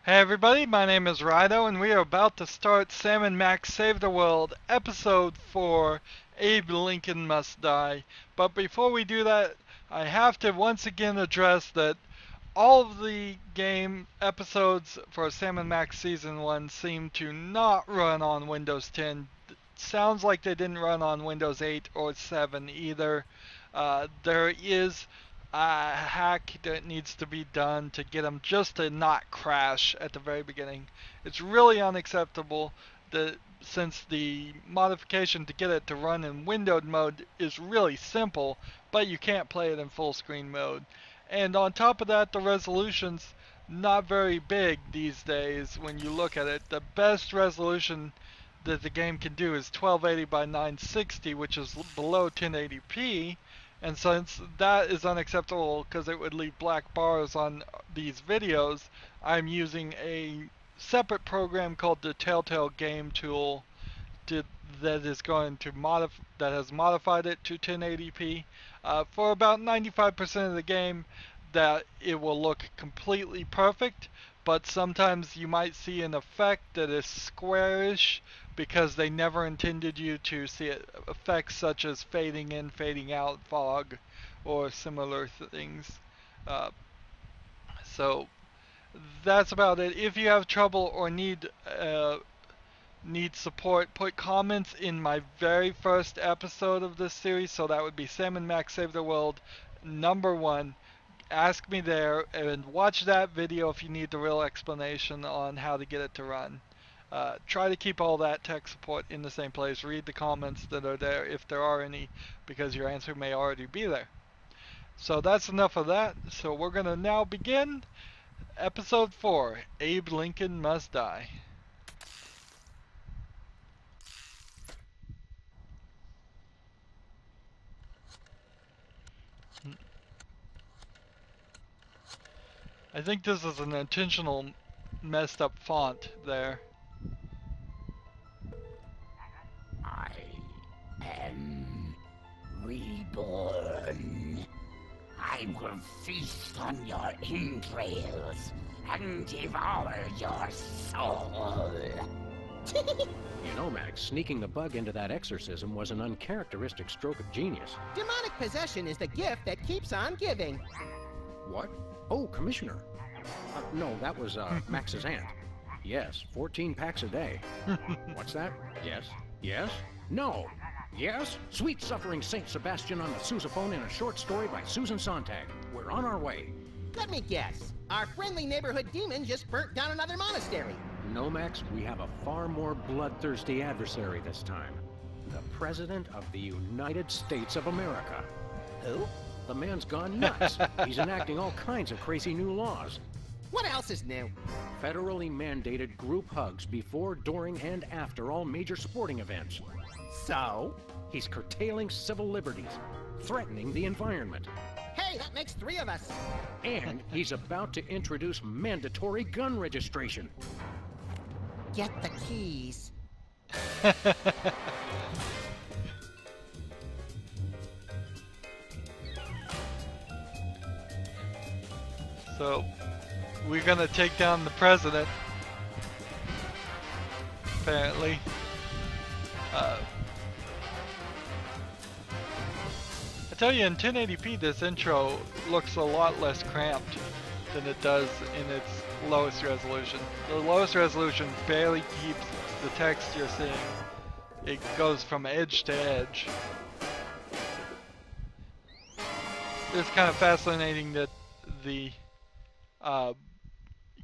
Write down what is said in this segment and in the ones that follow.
Hey everybody, my name is Rydo and we are about to start Sam and Max Save the World, Episode 4, Abe Lincoln Must Die. But before we do that, I have to once again address that all of the game episodes for Sam and Max Season 1 seem to not run on Windows 10. Sounds like they didn't run on Windows 8 or 7 either. There is a hack that needs to be done to get them just to not crash at the very beginning. It's really unacceptable that since the modification to get it to run in windowed mode is really simple, but you can't play it in full screen mode. And on top of that, the resolution's not very big these days when you look at it. The best resolution that the game can do is 1280 by 960, which is below 1080p. And since that is unacceptable because it would leave black bars on these videos, I'm using a separate program called the Telltale Game Tool to, that is going to that has modified it to 1080p. For about 95% of the game, that it will look completely perfect, but sometimes you might see an effect that is squarish because they never intended you to see it, effects such as fading in, fading out, fog, or similar things. Uh, so that's about it. If you have trouble or need support, put comments in my very first episode of this series. So that would be Sam and Max Save the World #1. Ask me there and watch that video if you need the real explanation on how to get it to run. Try to keep all that tech support in the same place. Read the comments that are there if there are any, because your answer may already be there. So that's enough of that. So we're going to now begin Episode 4, Abe Lincoln Must Die. I think this is an intentional messed up font there. I am reborn. I will feast on your entrails and devour your soul. You know, Max, sneaking the bug into that exorcism was an uncharacteristic stroke of genius. Demonic possession is the gift that keeps on giving. What? Oh, Commissioner. No, that was Max's aunt. Yes, 14 packs a day. What's that? Yes. Yes? No. Yes? Sweet suffering Saint Sebastian on the sousaphone in a short story by Susan Sontag. We're on our way. Let me guess. Our friendly neighborhood demon just burnt down another monastery. No, Max, we have a far more bloodthirsty adversary this time. The President of the United States of America. Who? The man's gone nuts. He's enacting all kinds of crazy new laws. What else is new? Federally mandated group hugs before, during, and after all major sporting events. So? He's curtailing civil liberties, threatening the environment. Hey, that makes 3 of us. And he's about to introduce mandatory gun registration. Get the keys. So, we're gonna take down the president, apparently. I tell you, in 1080p, this intro looks a lot less cramped than it does in its lowest resolution. The lowest resolution barely keeps the text you're seeing. It goes from edge to edge. It's kind of fascinating that the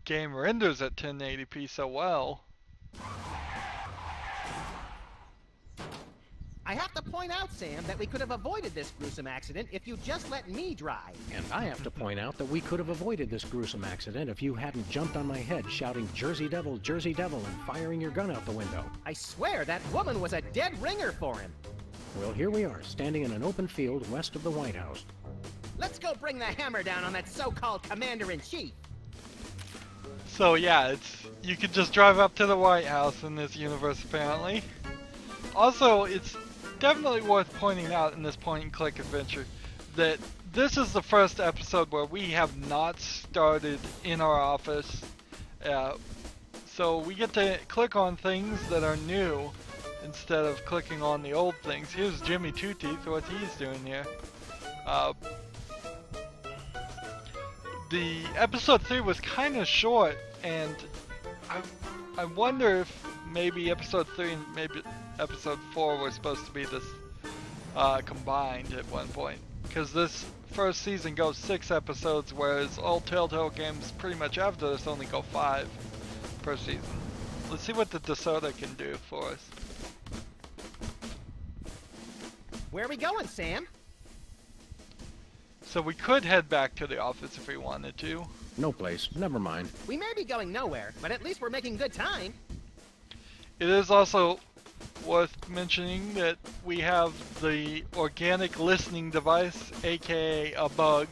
game renders at 1080p so well. I have to point out, Sam, that we could have avoided this gruesome accident if you just let me drive. And I have to point out that we could have avoided this gruesome accident if you hadn't jumped on my head shouting Jersey Devil, and firing your gun out the window. I swear that woman was a dead ringer for him. Well, here we are, standing in an open field west of the White House. Let's go bring the hammer down on that so-called commander-in-chief. So yeah, you could just drive up to the White House in this universe apparently. Also, it's definitely worth pointing out in this point-and-click adventure that this is the first episode where we have not started in our office Yeah. So we get to click on things that are new instead of clicking on the old things. Here's Jimmy Two Teeth, what he's doing here. The episode 3 was kind of short, and I wonder if maybe episode 3 and maybe episode 4 were supposed to be this combined at one point. Because this first season goes 6 episodes, whereas all Telltale games pretty much after this only go 5 per season. Let's see what the DeSoto can do for us. Where are we going, Sam? So we could head back to the office if we wanted to. No place. Never mind. We may be going nowhere, but at least we're making good time. It is also worth mentioning that we have the organic listening device, aka a bug,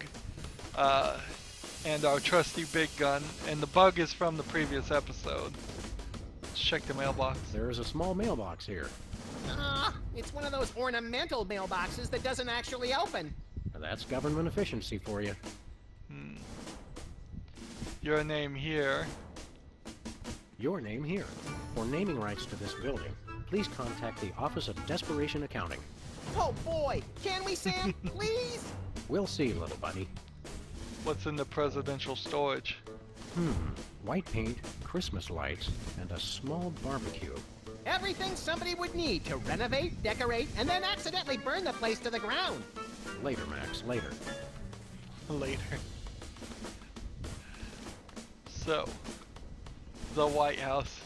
and our trusty big gun, and the bug is from the previous episode. Let's check the mailbox. There is a small mailbox here. It's one of those ornamental mailboxes that doesn't actually open. That's government efficiency for you. Your name here. Your name here. For naming rights to this building, please contact the Office of Desperation Accounting. Oh boy, can we, Sam? Please? We'll see, little buddy. What's in the presidential storage? White paint, Christmas lights, and a small barbecue. Everything somebody would need to renovate, decorate, and then accidentally burn the place to the ground. Later, Max, later. Later. So, the White House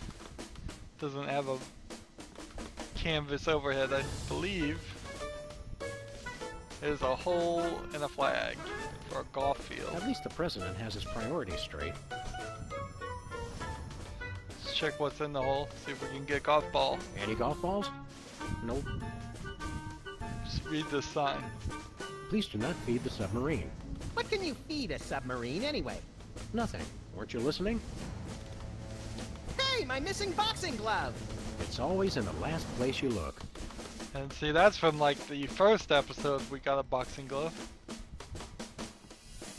doesn't have a canvas overhead, I believe. There's a hole and a flag for a golf field. At least the president has his priorities straight. Let's check what's in the hole, see if we can get a golf ball. Any golf balls? Nope. Just read this sign. Please do not feed the submarine. What can you feed a submarine anyway? Nothing. Weren't you listening? Hey, my missing boxing glove! It's always in the last place you look. And see, that's from like the first episode we got a boxing glove.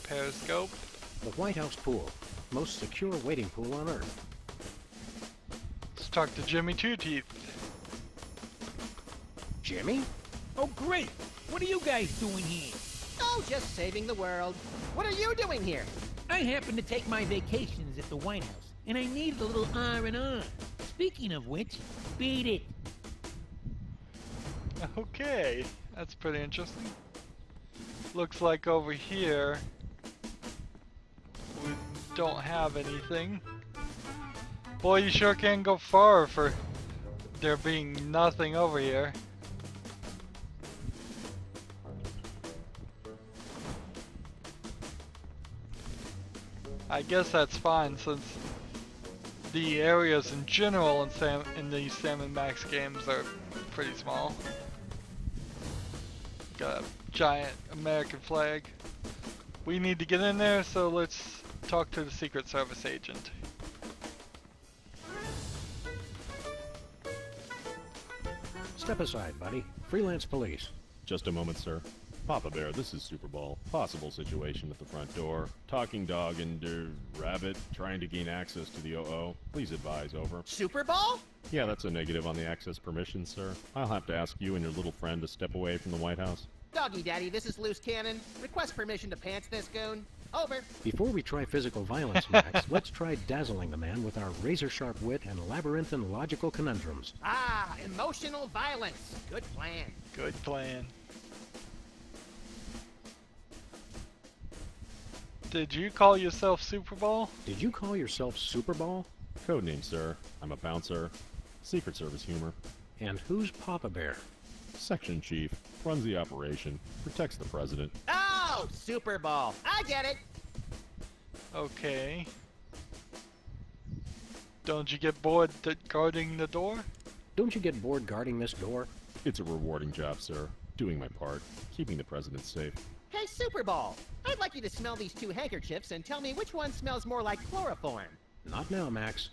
Periscope. The White House pool. Most secure waiting pool on Earth. Let's talk to Jimmy Two Teeth. Jimmy? Oh, great! What are you guys doing here? Oh, just saving the world. What are you doing here? I happen to take my vacations at the White House, and I needed a little R&R. Speaking of which, beat it. Okay, that's pretty interesting. Looks like over here we don't have anything. Boy, you sure can go far for there being nothing over here. I guess that's fine since the areas in general in these Sam and Max games are pretty small. Got a giant American flag. We need to get in there, so let's talk to the Secret Service agent. Step aside, buddy. Freelance police. Just a moment, sir. Papa Bear, this is Super Bowl. Possible situation at the front door. Talking dog and, rabbit trying to gain access to the OO. Please advise, over. Super Bowl? Yeah, that's a negative on the access permission, sir. I'll have to ask you and your little friend to step away from the White House. Doggy Daddy, this is Loose Cannon. Request permission to pants this goon. Over. Before we try physical violence, Max, let's try dazzling the man with our razor-sharp wit and labyrinthine logical conundrums. Ah, emotional violence. Good plan. Good plan. Did you call yourself Super Bowl? Did you call yourself Super Ball? Codename, sir. I'm a bouncer. Secret Service humor. And who's Papa Bear? Section chief. Runs the operation. Protects the president. Oh, Super Bowl. I get it. Okay. Don't you get bored guarding the door? Don't you get bored guarding this door? It's a rewarding job, sir. Doing my part. Keeping the president safe. Hey, Super Bowl. I'd like you to smell these 2 handkerchiefs and tell me which one smells more like chloroform. Not now, Max.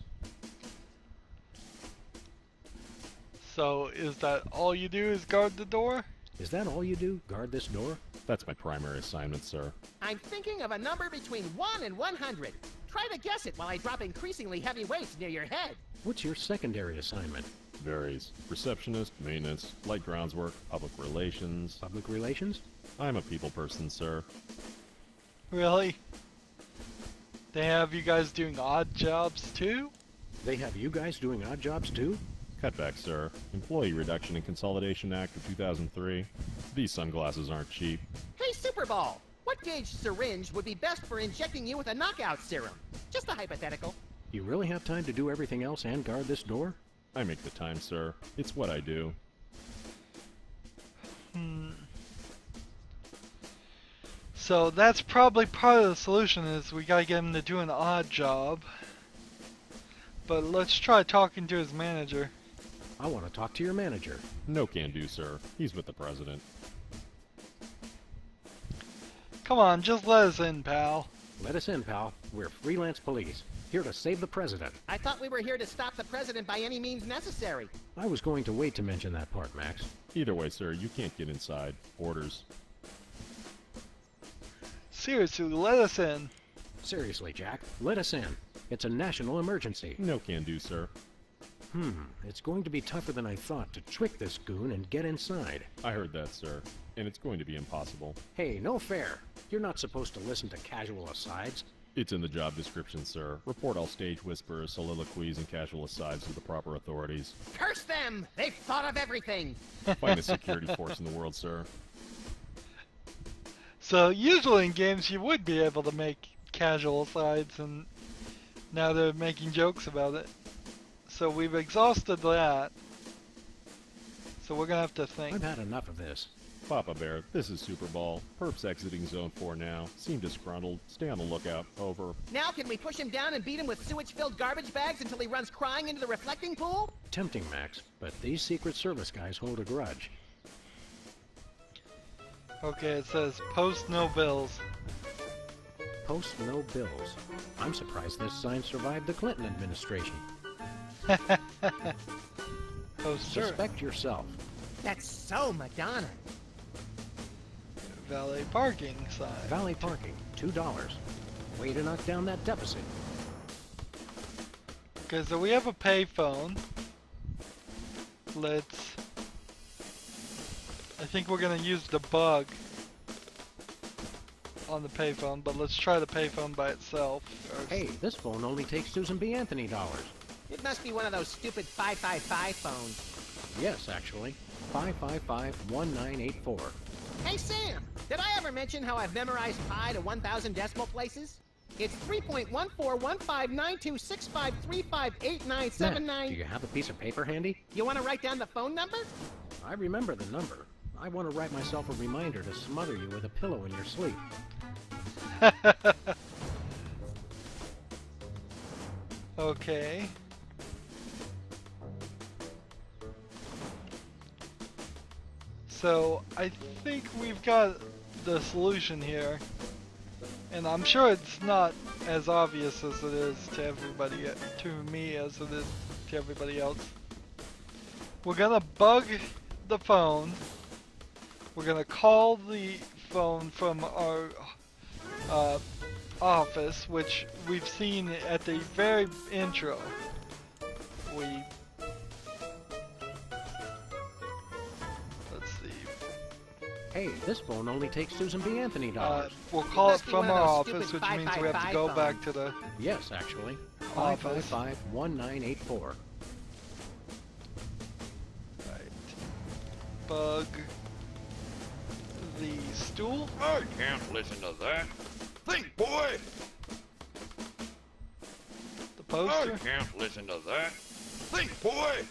So, is that all you do is guard the door? Is that all you do? Guard this door? That's my primary assignment, sir. I'm thinking of a number between 1 and 100. Try to guess it while I drop increasingly heavy weights near your head. What's your secondary assignment? Varies. Receptionist, maintenance, light grounds work, public relations. Public relations? I'm a people person, sir. Really? They have you guys doing odd jobs too? They have you guys doing odd jobs too? Cutback, sir. Employee Reduction and Consolidation Act of 2003. These sunglasses aren't cheap. Hey, Super Ball! What gauge syringe would be best for injecting you with a knockout serum? Just a hypothetical. You really have time to do everything else and guard this door? I make the time, sir. It's what I do. So that's probably part of the solution is we gotta get him to do an odd job. But let's try talking to his manager. I want to talk to your manager. No can do, sir. He's with the president. Come on, just let us in, pal. Let us in, pal. We're freelance police, here to save the president. I thought we were here to stop the president by any means necessary. I was going to wait to mention that part, Max. Either way, sir, you can't get inside. Orders. Seriously, let us in. Seriously, Jack, let us in. It's a national emergency. No can do, sir. It's going to be tougher than I thought to trick this goon and get inside. I heard that, sir. And it's going to be impossible. Hey, no fair. You're not supposed to listen to casual asides. It's in the job description, sir. Report all stage whispers, soliloquies, and casual asides to the proper authorities. Curse them! They've thought of everything! Finest security force in the world, sir. So usually in games you would be able to make casual sides, and now they're making jokes about it. So we've exhausted that. So we're gonna have to think. I've had enough of this. Papa Bear, this is Super Ball. Perps exiting Zone 4 now. Seem disgruntled. Stay on the lookout. Over. Now can we push him down and beat him with sewage-filled garbage bags until he runs crying into the reflecting pool? Tempting, Max, but these Secret Service guys hold a grudge. Okay, it says post no bills. Post no bills. I'm surprised this sign survived the Clinton administration. Post Suspect yourself. That's so Madonna. valet parking sign. Valet parking, $2. Way to knock down that deficit. Okay, so we have a payphone. Let's... I think we're gonna use the bug on the payphone, but let's try the payphone by itself first. Hey, this phone only takes Susan B. Anthony dollars. It must be one of those stupid 555 phones. Yes, actually. 555-1984. Hey, Sam! Did I ever mention how I've memorized pi to 1,000 decimal places? It's 3.14159265358979. Do you have a piece of paper handy? You want to write down the phone number? I remember the number. I want to write myself a reminder to smother you with a pillow in your sleep. Okay. So I think we've got the solution here, and I'm sure it's not as obvious as it is to everybody, to me as it is to everybody else. We're gonna bug the phone. We're gonna call the phone from our office, which we've seen at the very intro. Let's see. Hey, this phone only takes Susan B. Anthony dollars. We'll call it Must be from one of our those office, stupid which means we have to 555 go phones. back to the Yes, actually. office. 555-1984. Right. Bug the stool. I can't listen to that. Think, boy! The I poster. can't listen to that. Think, boy!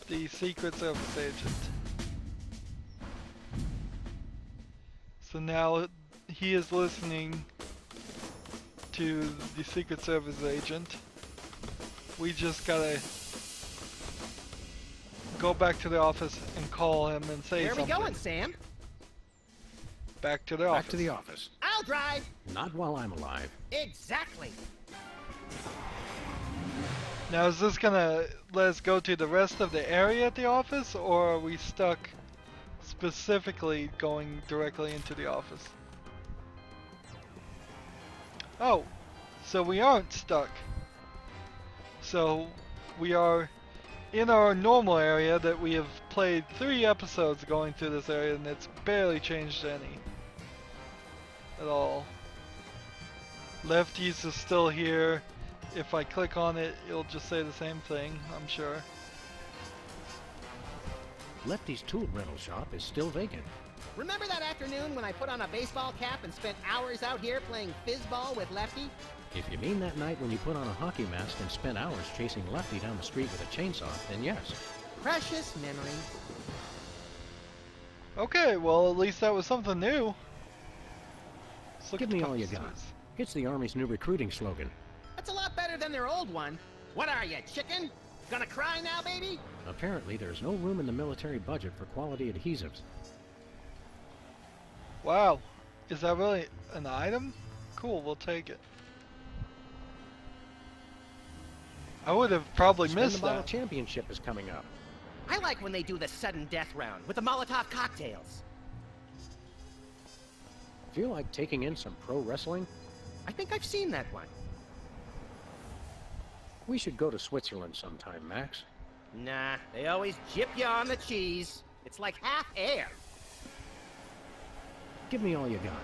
The Secret Service agent. So now he is listening to the Secret Service agent. We just gotta go back to the office and call him and say Where are we something. going, Sam? Back to the office. Back to the office. I'll drive. Not while I'm alive. Exactly. Now is this gonna let us go to the rest of the area at the office, or are we stuck specifically going directly into the office? Oh, so we aren't stuck. So we are in our normal area that we have played 3 episodes going through this area, and it's barely changed any at all. Lefties is still here. If I click on it, it'll just say the same thing, I'm sure. Lefty's tool rental shop is still vacant. Remember that afternoon when I put on a baseball cap and spent hours out here playing fizzball with Lefty? If you mean that night when you put on a hockey mask and spent hours chasing Lefty down the street with a chainsaw, then yes. Precious memories. Okay, well at least that was something new. Let's look Give at the me all you got. posters. It's the Army's new recruiting slogan. That's a lot better than their old one. What are you, chicken? Gonna cry now, baby? Apparently, there's no room in the military budget for quality adhesives. Wow, is that really an item? Cool, we'll take it. I would have probably Spin the missed Bottle that. Championship is coming up. I like when they do the sudden death round with the Molotov cocktails. Feel like taking in some pro wrestling? I think I've seen that one. We should go to Switzerland sometime, Max. Nah, they always jip you on the cheese. It's like half air. Give me all you got.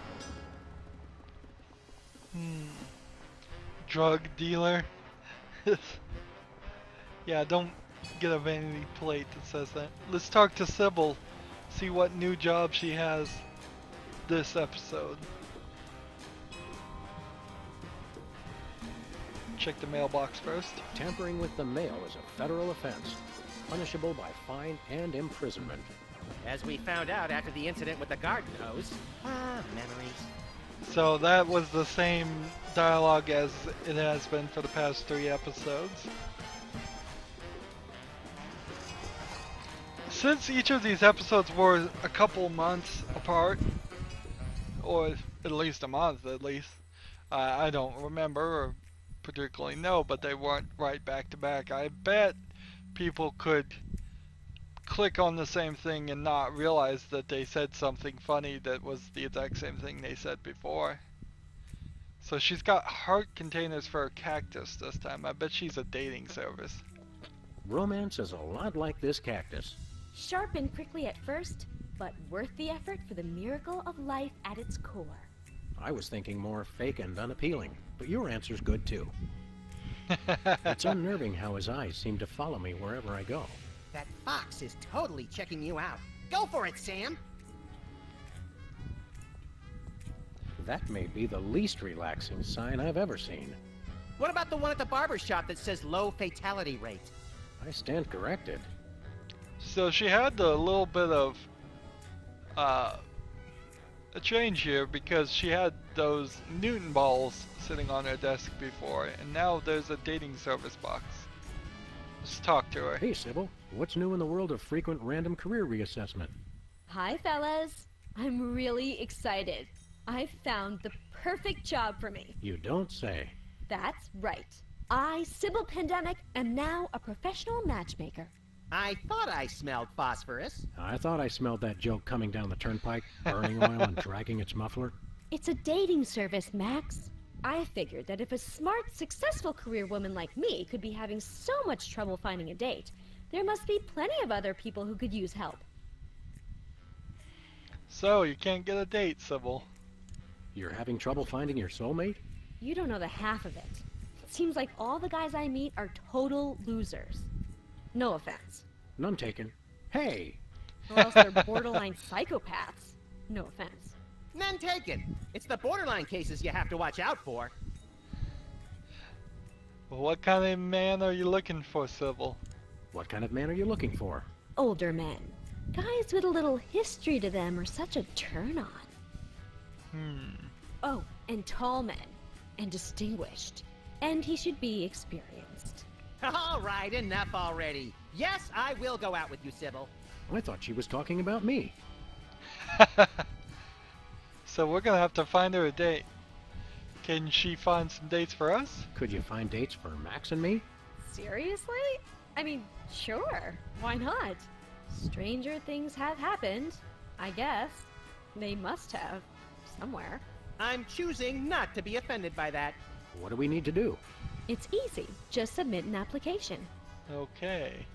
Drug dealer. Yeah, don't get a vanity plate that says that. Let's talk to Sybil. See what new job she has this episode. Check the mailbox first. Tampering with the mail is a federal offense, punishable by fine and imprisonment. As we found out after the incident with the garden hose. Ah, memories. So that was the same dialogue as it has been for the past 3 episodes. Since each of these episodes were a couple months apart, or at least a month at least, I don't remember or particularly know, but they weren't right back to back. I bet people could click on the same thing and not realize that they said something funny that was the exact same thing they said before. So she's got heart containers for her cactus this time. I bet she's a dating service. Romance is a lot like this cactus. Sharp and prickly at first, but worth the effort for the miracle of life at its core. I was thinking more fake and unappealing, but your answer's good too. It's unnerving how his eyes seem to follow me wherever I go. That fox is totally checking you out. Go for it, Sam! That may be the least relaxing sign I've ever seen. What about the one at the barber shop that says low fatality rate? I stand corrected. So she had a little bit of a change here because she had those Newton balls sitting on her desk before, and now there's a dating service box. Let's talk to her. Hey, Sybil, what's new in the world of frequent random career reassessment? Hi, fellas. I'm really excited. I've found the perfect job for me. You don't say. That's right. I, Sybil Pandemic, am now a professional matchmaker. I thought I smelled phosphorus. I thought I smelled that joke coming down the turnpike, burning oil and dragging its muffler. It's a dating service, Max. I figured that if a smart, successful career woman like me could be having so much trouble finding a date, there must be plenty of other people who could use help. So, you can't get a date, Sybil. You're having trouble finding your soulmate? You don't know the half of it. It seems like all the guys I meet are total losers. No offense. None taken. Hey! Or else they're borderline psychopaths. No offense. None taken. It's the borderline cases you have to watch out for. Well, what kind of man are you looking for, Sybil? What kind of man are you looking for? Older men. Guys with a little history to them are such a turn-on. Oh, and tall men. And distinguished. And he should be experienced. All right, enough already. Yes, I will go out with you, Sybil. I thought she was talking about me. So we're gonna have to find her a date. Can she find some dates for us? Could you find dates for Max and me? Seriously? I mean, sure. Why not? Stranger things have happened. I guess. They must have. Somewhere. I'm choosing not to be offended by that. What do we need to do? It's easy. Just submit an application. Okay.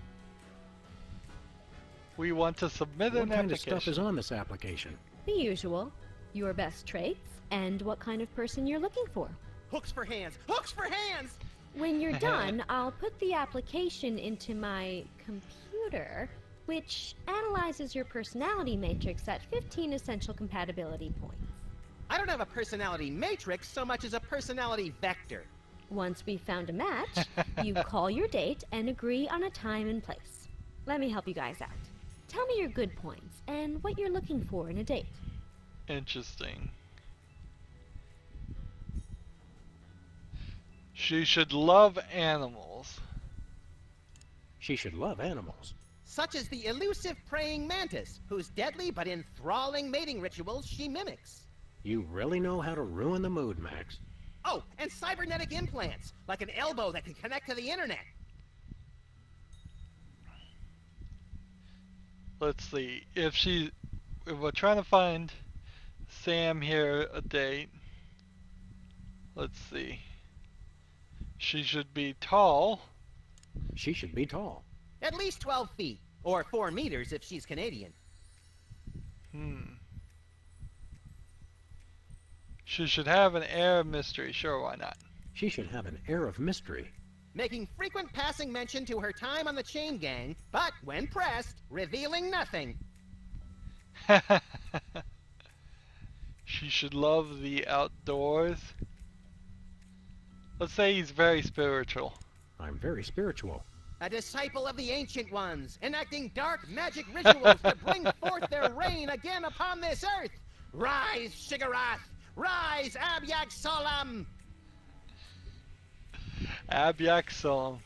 We want to submit What an kind of application. stuff is on this application? The usual. Your best traits and what kind of person you're looking for. Hooks for hands! Hooks for hands! When you're done, I'll put the application into my computer, which analyzes your personality matrix at 15 essential compatibility points. I don't have a personality matrix so much as a personality vector. Once we've found a match, you call your date and agree on a time and place. Let me help you guys out. Tell me your good points and what you're looking for in a date. Interesting. She should love animals. She should love animals. Such as the elusive praying mantis, whose deadly but enthralling mating rituals she mimics. You really know how to ruin the mood, Max. Oh, and cybernetic implants, like an elbow that can connect to the internet. Let's see. If we're trying to find Sam here a date. Let's see. She should be tall. She should be tall. At least 12 feet, or 4 meters if she's Canadian. She should have an air of mystery. Sure, why not? She should have an air of mystery. Making frequent passing mention to her time on the chain gang, but when pressed, revealing nothing. She should love the outdoors. Let's say he's very spiritual. I'm very spiritual. A disciple of the Ancient Ones, enacting dark magic rituals to bring forth their reign again upon this earth. Rise, Shiggarath! Rise, Abyak Solam! Abyak song.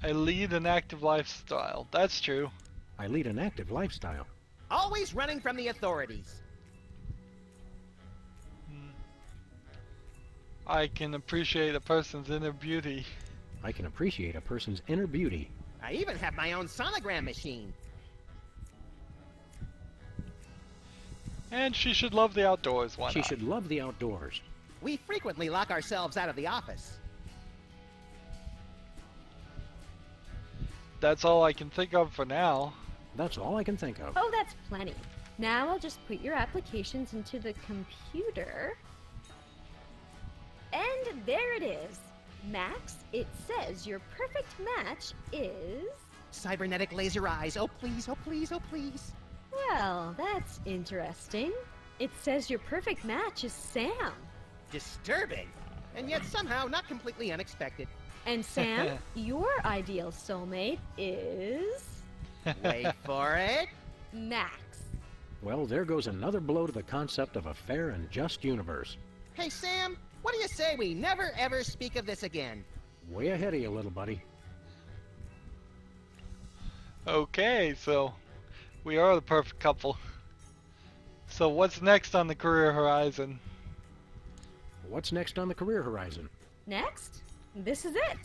I lead an active lifestyle. That's true. I lead an active lifestyle. Always running from the authorities. I can appreciate a person's inner beauty. I can appreciate a person's inner beauty. I even have my own sonogram machine. And she should love the outdoors. Why She not? should love the outdoors. We frequently lock ourselves out of the office. That's all I can think of for now. That's all I can think of. Oh, that's plenty. Now I'll just put your applications into the computer. And there it is. Max, it says your perfect match is... Cybernetic laser eyes. Oh, please, oh, please, oh, please. Well, that's interesting. It says your perfect match is Sam. Disturbing. And yet somehow not completely unexpected. And Sam, your ideal soulmate is... Wait for it. Max. Well, there goes another blow to the concept of a fair and just universe. Hey, Sam, what do you say we never ever speak of this again? Way ahead of you, little buddy. Okay, so we are the perfect couple. So what's next on the career horizon? What's next on the career horizon? Next? This is it.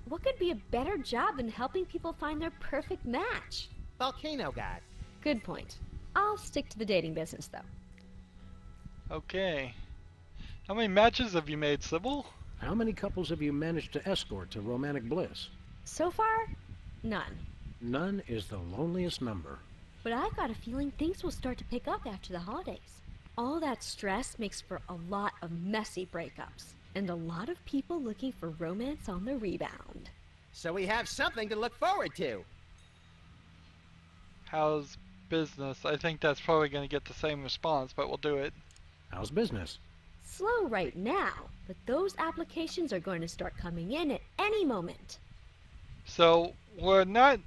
What could be a better job than helping people find their perfect match? Volcano God. Good point. I'll stick to the dating business, though. Okay. How many matches have you made, Sybil? How many couples have you managed to escort to romantic bliss? So far, none. None is the loneliest number. But I've got a feeling things will start to pick up after the holidays. All that stress makes for a lot of messy breakups, and a lot of people looking for romance on the rebound. So we have something to look forward to. How's business? I think that's probably going to get the same response, but we'll do it. How's business? Slow right now, but those applications are going to start coming in at any moment. So we're not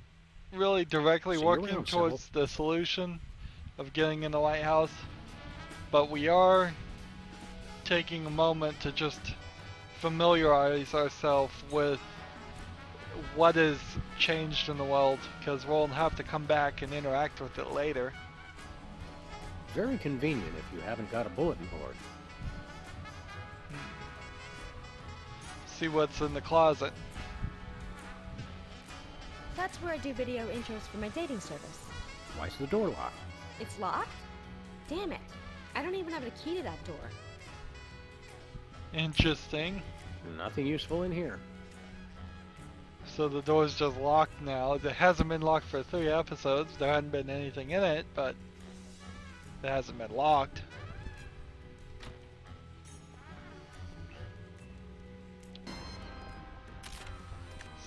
really directly See you working around, towards the solution of getting in the White House, but we are taking a moment to just familiarize ourselves with what has changed in the world, because we'll have to come back and interact with it later. Very convenient if you haven't got a bulletin board. See what's in the closet. That's where I do video intros for my dating service. Why's the door locked? It's locked? Damn it. I I don't even have a key to that door. Interesting. Nothing useful in here. So the door's just locked now. It hasn't been locked for 3 episodes. There hadn't been anything in it, but it hasn't been locked.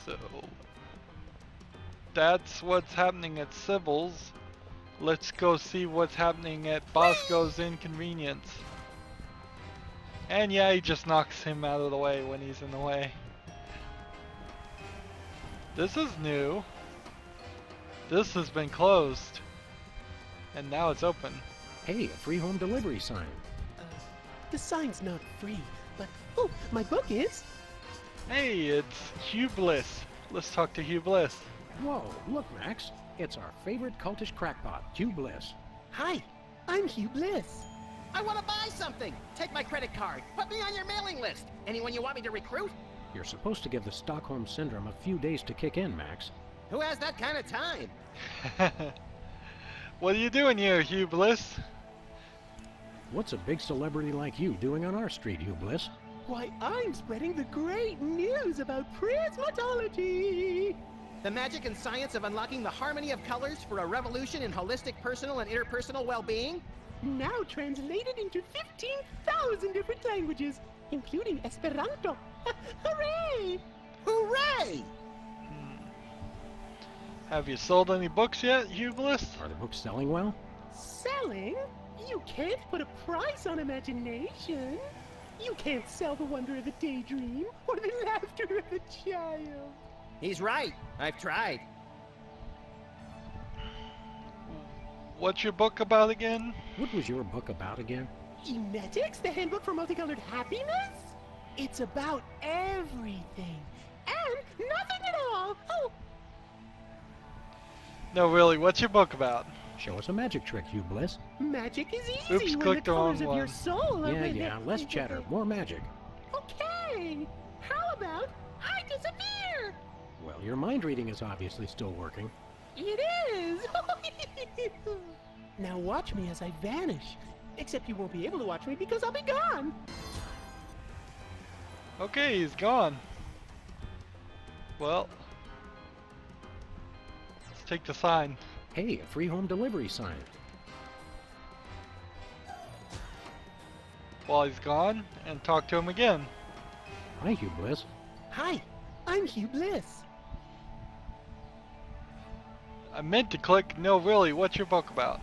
So that's what's happening at Sybil's. Let's go see what's happening at Bosco's Inconvenience. And yeah, he just knocks him out of the way when he's in the way. This is new. This has been closed. And now it's open. Hey, a free home delivery sign. The sign's not free, but oh, my book is. Hey, it's Hugh Bliss. Let's talk to Hugh Bliss. Whoa, look, Max. It's our favorite cultish crackpot, Hugh Bliss. Hi, I'm Hugh Bliss. I want to buy something. Take my credit card. Put me on your mailing list. Anyone you want me to recruit? You're supposed to give the Stockholm Syndrome a few days to kick in, Max. Who has that kind of time? What are you doing here, Hugh Bliss? What's a big celebrity like you doing on our street, Hugh Bliss? Why, I'm spreading the great news about prismatology. The magic and science of unlocking the harmony of colors for a revolution in holistic personal and interpersonal well-being? Now translated into 15,000 different languages, including Esperanto. Hooray! Hooray! Have you sold any books yet, Hugh Bliss? Are the books selling well? Selling? You can't put a price on imagination. You can't sell the wonder of a daydream or the laughter of a child. He's right. I've tried. What's your book about again? What was your book about again? Emetics, the handbook for multicolored happiness? It's about everything and nothing at all. Oh, No, really, what's your book about? Show us a magic trick, Hugh Bliss. magic is easy Oops, when the clicked the wrong colors of your one. soul are Yeah, less chatter, more magic. Okay, how about I disappear? Well, your mind reading is obviously still working. It is! Now watch me as I vanish. Except you won't be able to watch me because I'll be gone. Okay, he's gone. Well, let's take the sign. Hey, a free home delivery sign. While he's gone, and talk to him again. Hi, Hugh Bliss. Hi, I'm Hugh Bliss. I meant to click, no really, what's your book about?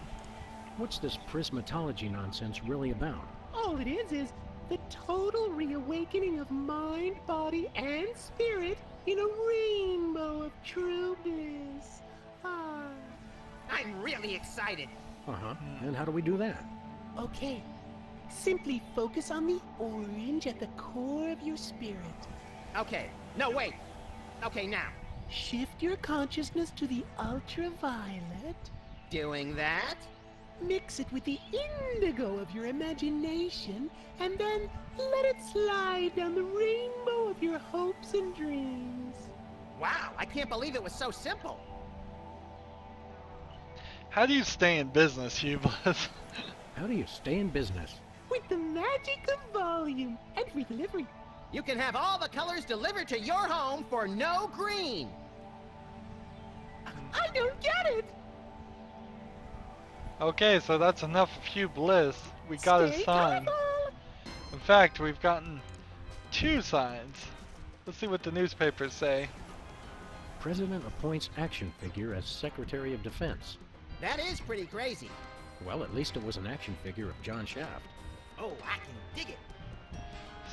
What's this prismatology nonsense really about? All it is the total reawakening of mind, body, and spirit in a rainbow of true bliss. Ah. I'm really excited. Uh-huh. And how do we do that? Okay. Simply focus on the orange at the core of your spirit. Okay. No, wait. Okay, now. Shift your consciousness to the ultraviolet. Doing that? Mix it with the indigo of your imagination, and then let it slide down the rainbow of your hopes and dreams. Wow, I can't believe it was so simple. How do you stay in business, Hugh Bliss? How do you stay in business? With the magic of volume and free delivery. You can have all the colors delivered to your home for no green. I don't get it. Okay, so that's enough of Hugh Bliss. We got his Stay sign. colorful. In fact, we've gotten 2 signs. Let's see what the newspapers say. President appoints action figure as Secretary of Defense. That is pretty crazy. Well, at least it was an action figure of John Shaft. Oh, I can dig it.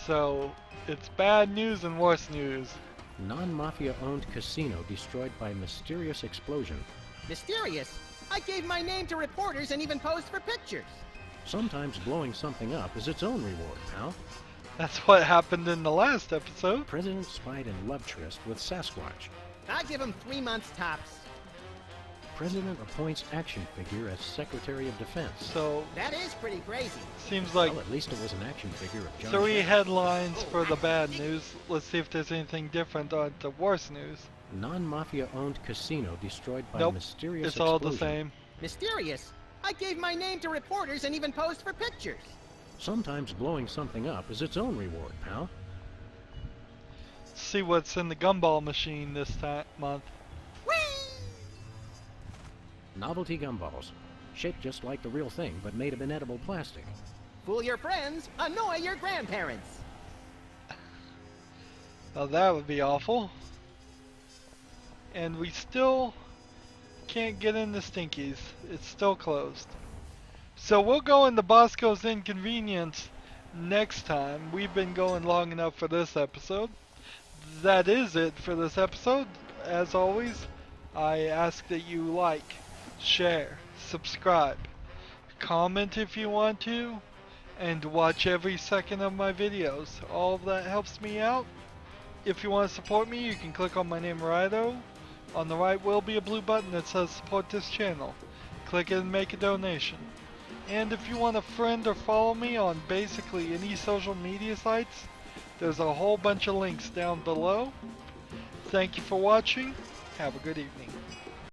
So, it's bad news and worse news. Non-mafia owned casino destroyed by mysterious explosion. Mysterious? I gave my name to reporters and even posed for pictures. Sometimes blowing something up is its own reward, pal. That's what happened in the last episode. President spied in love tryst with Sasquatch. I give him 3 months tops. President appoints action figure as Secretary of Defense. So, That is pretty crazy. seems like Well, at least it was an action figure of John 3 Shaft. headlines for the bad news. Let's see if there's anything different on the worse news. Non-mafia owned casino destroyed by Nope, mysterious it's explosion. all the same. Mysterious? I gave my name to reporters and even posed for pictures. Sometimes blowing something up is its own reward, pal. See what's in the gumball machine this month. Whee! Novelty gumballs. Shaped just like the real thing, but made of inedible plastic. Fool your friends, annoy your grandparents. Well, that would be awful. And we still can't get into Stinky's. It's still closed. So we'll go into Bosco's Inconvenience next time. We've been going long enough for this episode. That is it for this episode. As always, I ask that you like, share, subscribe, comment if you want to, and watch every second of my videos. All of that helps me out. If you want to support me, you can click on my name, Rydo. On the right will be a blue button that says support this channel. Click it and make a donation. And if you want to friend or follow me on basically any social media sites, there's a whole bunch of links down below. Thank you for watching. Have a good evening.